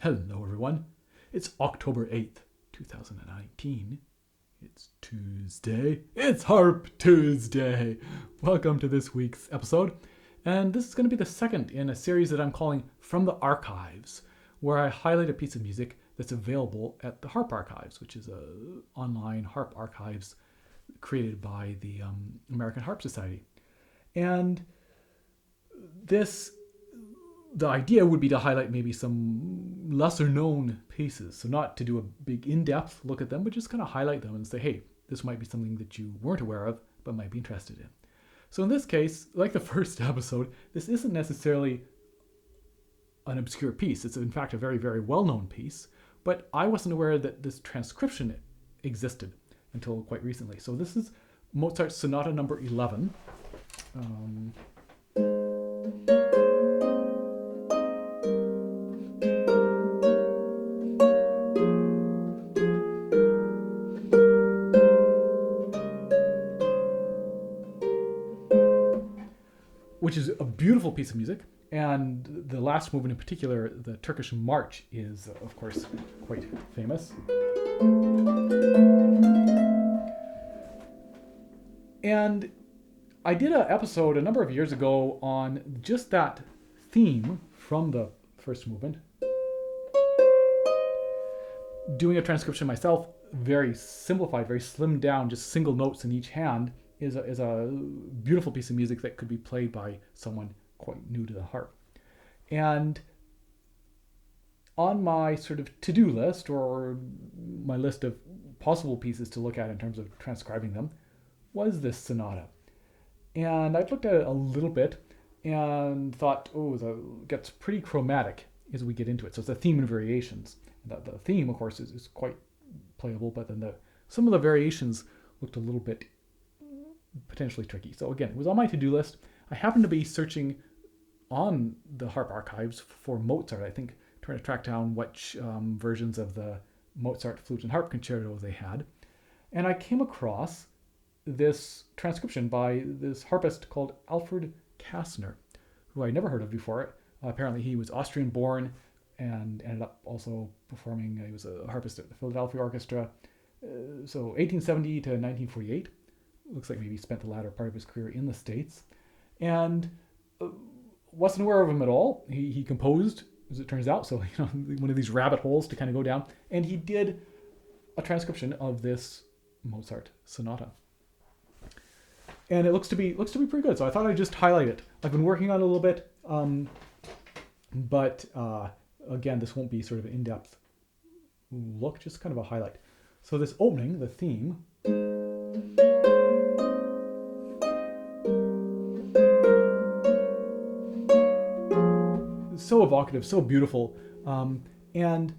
Hello everyone, it's October 8th, 2019. It's Tuesday. It's Harp Tuesday. Welcome to this week's episode. And this is going to be the second in a series that I'm calling From the Archives, where I highlight a piece of music that's available at the Harp Archives, which is an online harp archives created by the American Harp Society. And the idea would be to highlight maybe some lesser known pieces. So not to do a big in-depth look at them, but just kind of highlight them and say, hey, this might be something that you weren't aware of, but might be interested in. So in this case, like the first episode, this isn't necessarily an obscure piece. It's in fact a very, very well-known piece, but I wasn't aware that this transcription existed until quite recently. So this is Mozart's Sonata No. 11. Which is a beautiful piece of music, and the last movement in particular, the Turkish March, is of course quite famous. And I did an episode a number of years ago on just that theme from the first movement, doing a transcription myself, very simplified, very slimmed down, just single notes in each hand, is a beautiful piece of music that could be played by someone quite new to the harp. And on my sort of to-do list, or my list of possible pieces to look at in terms of transcribing them, was this sonata. And I looked at it a little bit and thought, it gets pretty chromatic as we get into it. So it's a theme and variations. The theme, of course, is quite playable, but then some of the variations looked a little bit potentially tricky. So again, it was on my to-do list. I happened to be searching on the Harp Archives for Mozart, I think, trying to track down which versions of the Mozart Flute and Harp Concerto they had. And I came across this transcription by this harpist called Alfred Kastner, who I never heard of before. Apparently he was Austrian born and ended up also performing. He was a harpist at the Philadelphia Orchestra. So 1870 to 1948. Looks like maybe he spent the latter part of his career in the States, and wasn't aware of him at all. He composed, as it turns out, so one of these rabbit holes to kind of go down, and he did a transcription of this Mozart sonata, and it looks to be pretty good. So I thought I'd just highlight it. I've been working on it a little bit, but again, this won't be sort of an in-depth look, just kind of a highlight. So this opening, the theme. So evocative, so beautiful, and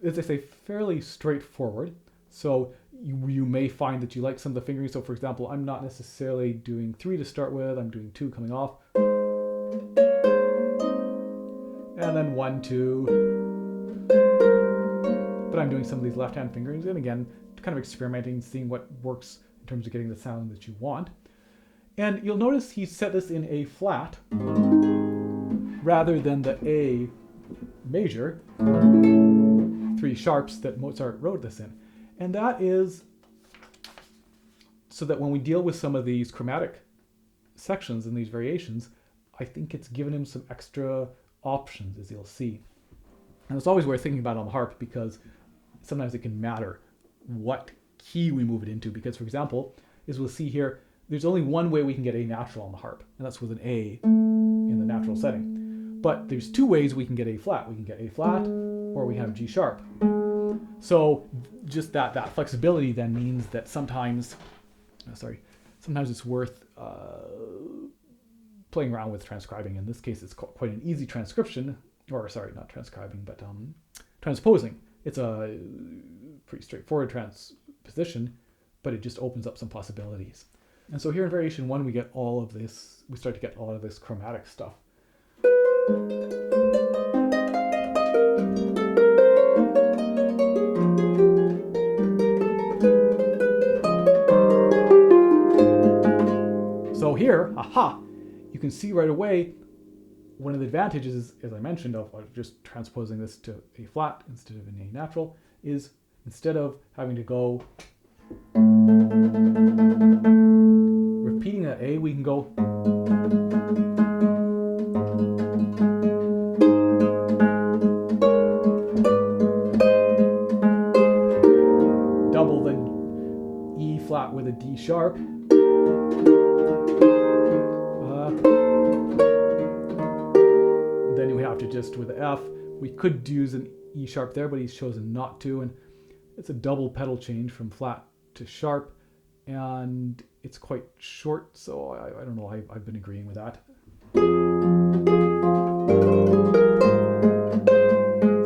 as I say, fairly straightforward. So you may find that you like some of the fingering. So for example, I'm not necessarily doing 3 to start with, I'm doing 2 coming off, and then 1, 2, but I'm doing some of these left-hand fingerings, and again, kind of experimenting, seeing what works in terms of getting the sound that you want. And you'll notice he set this in A flat, rather than the A major, 3 sharps that Mozart wrote this in. And that is so that when we deal with some of these chromatic sections and these variations, I think it's given him some extra options, as you'll see. And it's always worth thinking about on the harp, because sometimes it can matter what key we move it into. Because, for example, as we'll see here, there's only one way we can get A natural on the harp, and that's with an A in the natural setting. But there's 2 ways we can get A flat. We can get A flat, or we have G sharp. So just that flexibility then means that sometimes it's worth playing around with transcribing. In this case, it's quite an easy transcription, or sorry, not transcribing, but transposing. It's a pretty straightforward transposition, but it just opens up some possibilities. And so here in variation 1, we start to get all of this chromatic stuff. So here, you can see right away one of the advantages, as I mentioned, of just transposing this to A flat instead of an A natural is instead of having to go repeating that A, we can go double the E flat with a D sharp. Then we have to just, with the F, we could use an E sharp there, but he's chosen not to, and it's a double pedal change from flat to sharp, and it's quite short, so I don't know, I've been agreeing with that.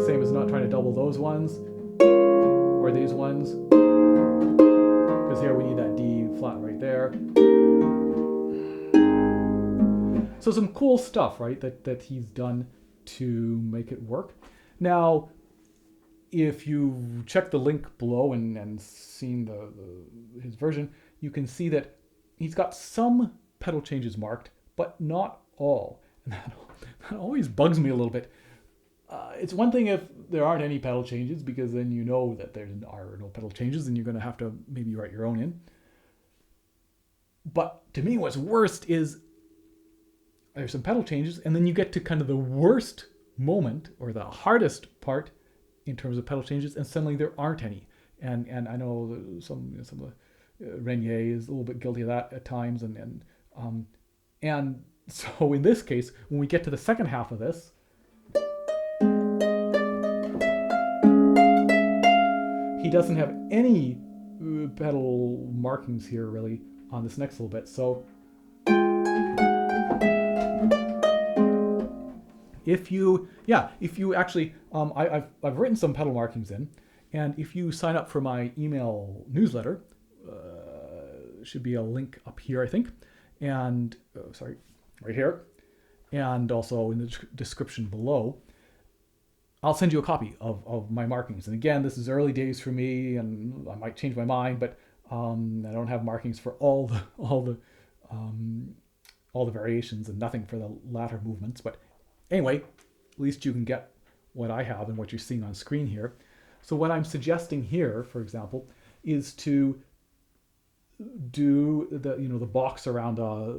Same as not trying to double those ones, or these ones, because here we need that D flat right there. So some cool stuff, right, that he's done to make it work. Now, if you check the link below and seen his version, you can see that he's got some pedal changes marked, but not all. And that always bugs me a little bit. It's one thing if there aren't any pedal changes, because then you know that there are no pedal changes and you're going to have to maybe write your own in. But to me, what's worst is there's some pedal changes, and then you get to kind of the worst moment or the hardest part in terms of pedal changes, and suddenly there aren't any. And I know some of the Renier is a little bit guilty of that at times, and so in this case, when we get to the second half of this, he doesn't have any pedal markings here really on this next little bit. So if you actually, I've written some pedal markings in, and if you sign up for my email newsletter, should be a link up here, I think, and right here, and also in the description below, I'll send you a copy of my markings. And again, this is early days for me, and I might change my mind, but I don't have markings for all the variations and nothing for the latter movements. But anyway, at least you can get what I have and what you're seeing on screen here. So what I'm suggesting here, for example, is to do the box around a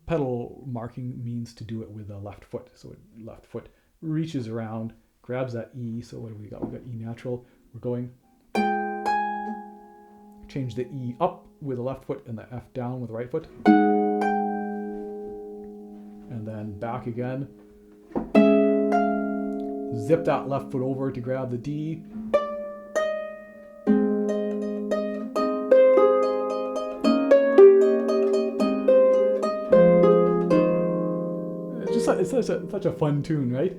pedal marking means to do it with the left foot. So left foot reaches around, grabs that E. So what do we got? We got E natural. We're going, change the E up with the left foot and the F down with the right foot. And then back again. Zip that left foot over to grab the D. It's such a fun tune, right?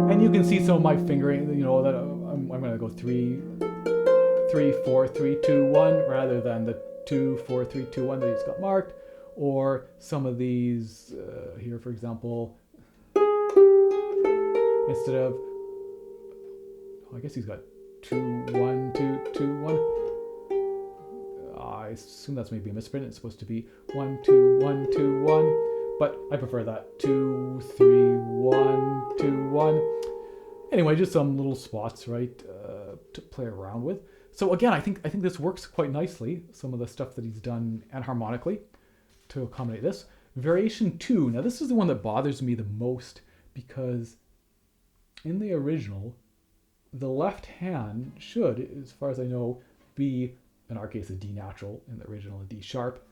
And you can see some of my fingering, that I'm going to go 3, 4, 3, 2, 1, rather than the 2, 4, 3, 2, 1 that he's got marked. Or some of these here, for example, instead of, I guess he's got 2, 1, 2, 2, 1. I assume that's maybe a misprint. It's supposed to be 1, 2, 1, 2, 1, but I prefer that 2, 3, 1, 2, 1. Anyway, just some little spots, right, to play around with. So again, I think this works quite nicely. Some of the stuff that he's done anharmonically to accommodate this. Variation 2. Now this is the one that bothers me the most, because in the original, the left hand should, as far as I know, be, in our case, a D natural, in the original a D sharp.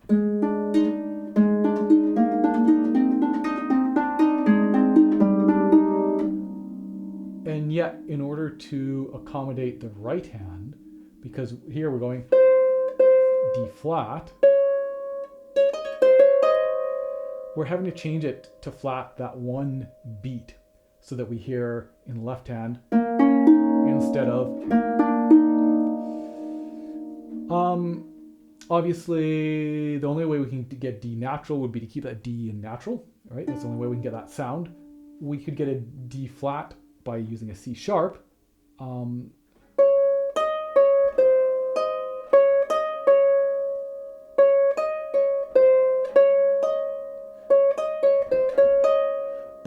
And yet, in order to accommodate the right hand, because here we're going D flat, we're having to change it to flat that one beat so that we hear in the left hand instead of obviously the only way we can get D natural would be to keep that D in natural, right? That's the only way we can get that sound. We could get a D flat by using a C sharp.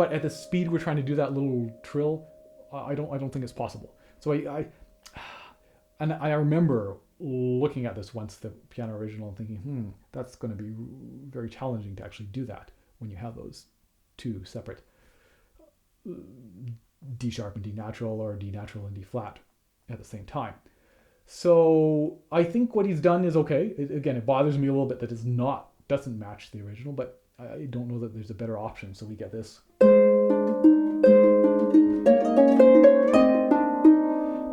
but at the speed we're trying to do that little trill, I don't think it's possible. So I remember looking at this once, the piano original, and thinking, that's going to be very challenging to actually do that when you have those two separate D sharp and D natural, or D natural and D flat at the same time. So I think what he's done is okay. Again, it bothers me a little bit that doesn't match the original, but I don't know that there's a better option. So we get this.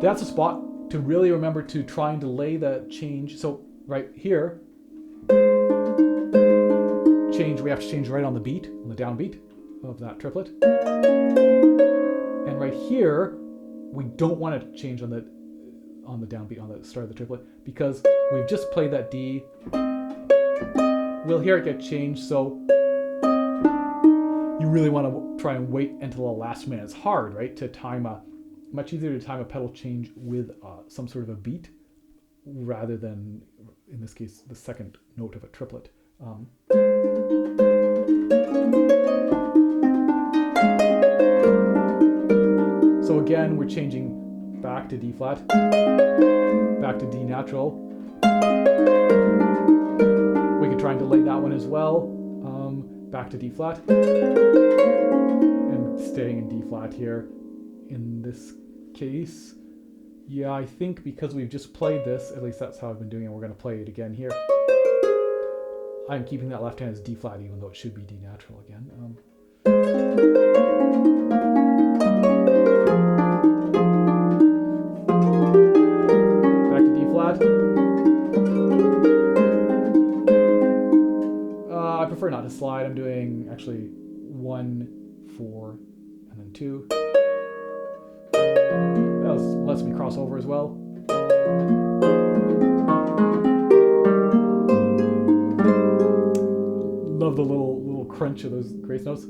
That's a spot to really remember to trying to lay the change. So right here, we have to change right on the beat, on the downbeat of that triplet. And right here, we don't want to change on the downbeat, on the start of the triplet, because we've just played that D. We'll hear it get changed, so you really want to try and wait until the last minute. It's hard, right, to time much easier to time a pedal change with some sort of a beat rather than, in this case, the second note of a triplet. So again, we're changing back to D flat, back to D natural. We could try and delay that one as well. Back to D flat, and staying in D flat here. In this case, yeah, I think because we've just played this, at least that's how I've been doing it, we're going to play it again here. I'm keeping that left hand as D flat, even though it should be D natural again. Back to D flat. I prefer not to slide. I'm doing actually 1, 4, and then 2. That lets me cross over as well. Love the little crunch of those grace notes.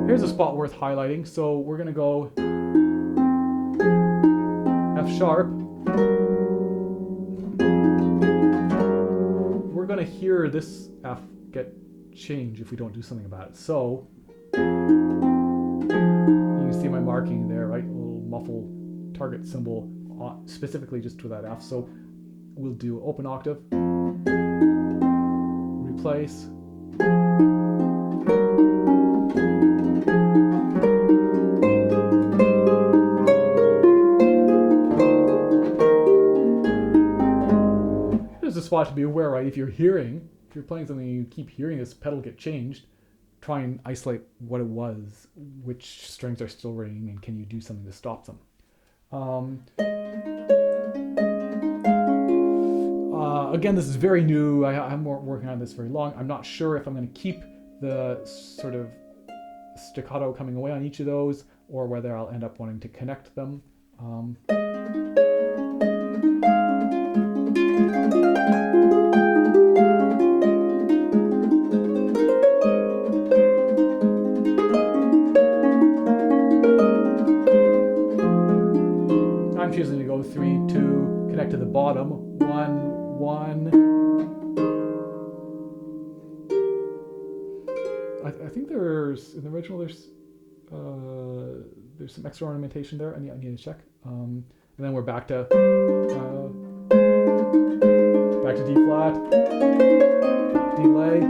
Here's a spot worth highlighting. So we're going to go F sharp. We're going to hear this F get changed if we don't do something about it. So you can see my marking there, right? A little muffle target symbol specifically just to that F. So we'll do open octave, replace, there's a spot to be aware, right? If you're playing something and you keep hearing this pedal get changed, try and isolate what it was, which strings are still ringing, and can you do something to stop them. Again, this is very new. I haven't been working on this very long. I'm not sure if I'm going to keep the sort of staccato coming away on each of those, or whether I'll end up wanting to connect them. I'm choosing to go 3, 2, connect to the bottom, 1, 1. I think there's, in the original, there's some extra ornamentation there. I need to check. And then we're back to D flat, delay.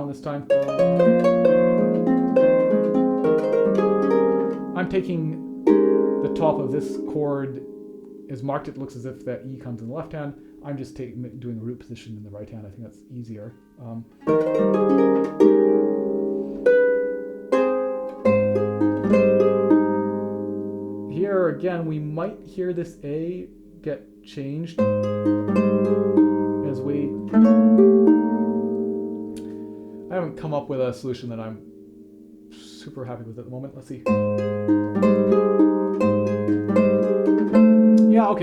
This time. I'm taking the top of this chord is marked. It looks as if that E comes in the left hand. I'm just doing a root position in the right hand. I think that's easier. Here again, we might hear this A get changed as we. I haven't come up with a solution that I'm super happy with at the moment. Let's see.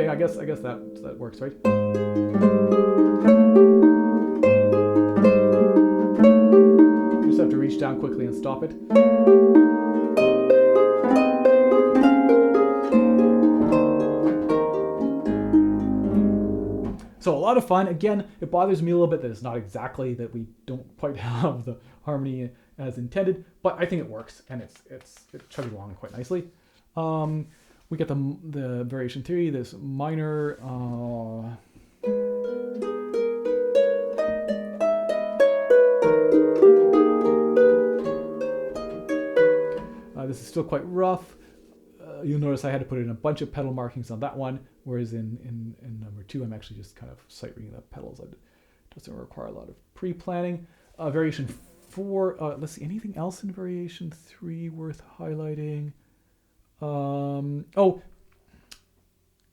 Okay, I guess that works, right? You just have to reach down quickly and stop it. So a lot of fun. Again, it bothers me a little bit that it's not exactly that we don't quite have the harmony as intended, but I think it works and it chugs along quite nicely. We get the variation 3, this minor. This is still quite rough. You'll notice I had to put in a bunch of pedal markings on that one, whereas in number 2, I'm actually just kind of sight reading the pedals. It doesn't require a lot of pre-planning. Variation 4, let's see, anything else in variation 3 worth highlighting? Oh,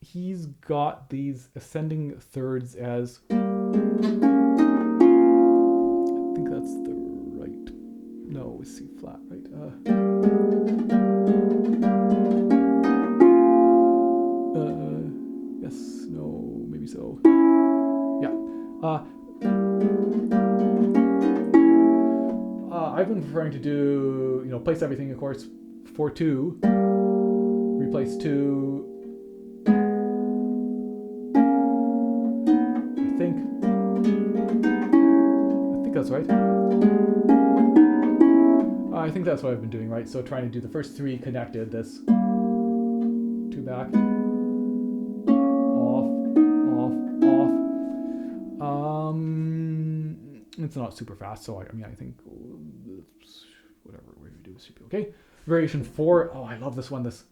he's got these ascending thirds as, I think that's the right, no, it's C flat, right? Yes, no, maybe so. Yeah. I've been preferring to do, place everything, of course, 4-2, replace 2. I think that's right. I think that's what I've been doing, right? So trying to do the first 3 connected, this 2 back, off. It's not super fast, so I think whatever we do should be okay. Variation 4. Oh, I love this one. This.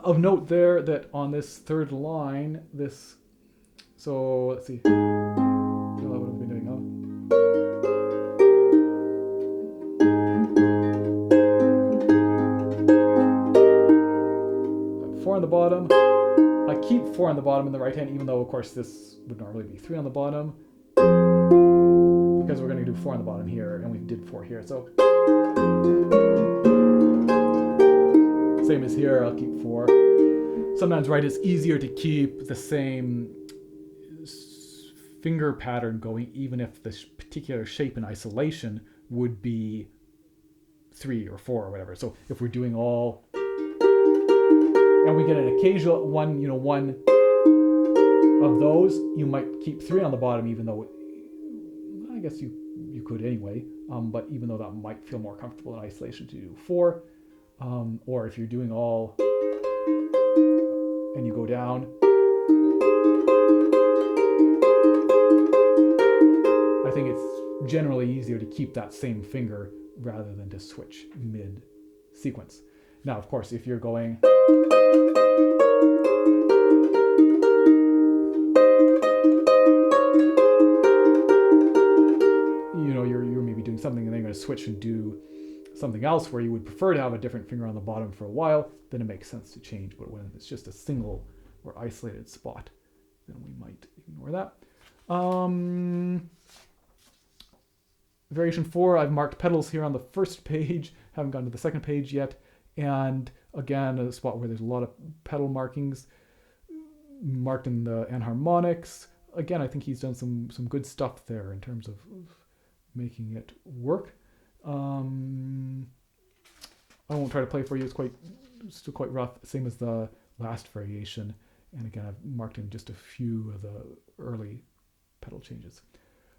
Of note there that on this third line, this, so let's see, what have we been doing? 4 on the bottom. I keep 4 on the bottom in the right hand, even though of course this would normally be 3 on the bottom, because we're going to do 4 on the bottom here, and we did 4 here, so same as here, I'll keep 4. Sometimes, right, it's easier to keep the same finger pattern going, even if this particular shape in isolation would be 3 or 4 or whatever. So if we're doing all, and we get an occasional one of those, you might keep 3 on the bottom, even though I guess you could anyway. But even though that might feel more comfortable in isolation to do 4. Or if you're doing all and you go down, I think it's generally easier to keep that same finger rather than to switch mid-sequence. Now, of course, if you're going, you're maybe doing something and then you're going to switch and do something else where you would prefer to have a different finger on the bottom for a while, then it makes sense to change. But when it's just a single or isolated spot, then we might ignore that. Variation 4, I've marked pedals here on the first page, haven't gotten to the second page yet. And again, a spot where there's a lot of pedal markings marked in the enharmonics. Again, I think he's done some good stuff there in terms of making it work. I won't try to play for you. It's still quite rough, same as the last variation. And again, I've marked in just a few of the early pedal changes.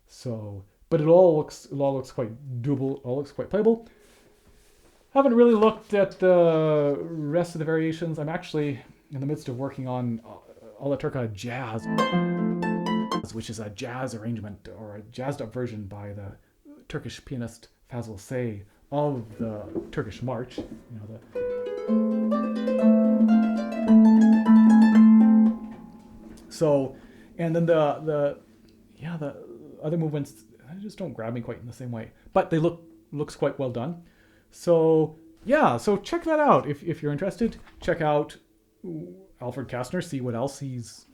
So, but it all looks quite doable. It all looks quite playable. Haven't really looked at the rest of the variations. I'm actually in the midst of working on Alla Turca Jazz, which is a jazz arrangement or a jazzed up version by the Turkish pianist Fazıl Say of the Turkish March. So And then the other movements just don't grab me quite in the same way, but they looks quite well done. So yeah, so check that out if you're interested. Check out Alfred Kastner, see what else he's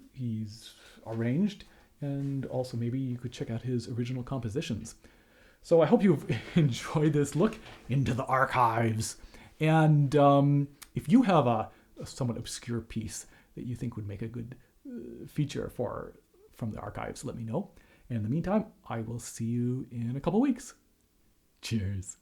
arranged, and also maybe you could check out his original compositions. So I hope you've enjoyed this look into the archives. And if you have a somewhat obscure piece that you think would make a good feature from the archives, let me know. And in the meantime, I will see you in a couple weeks. Cheers.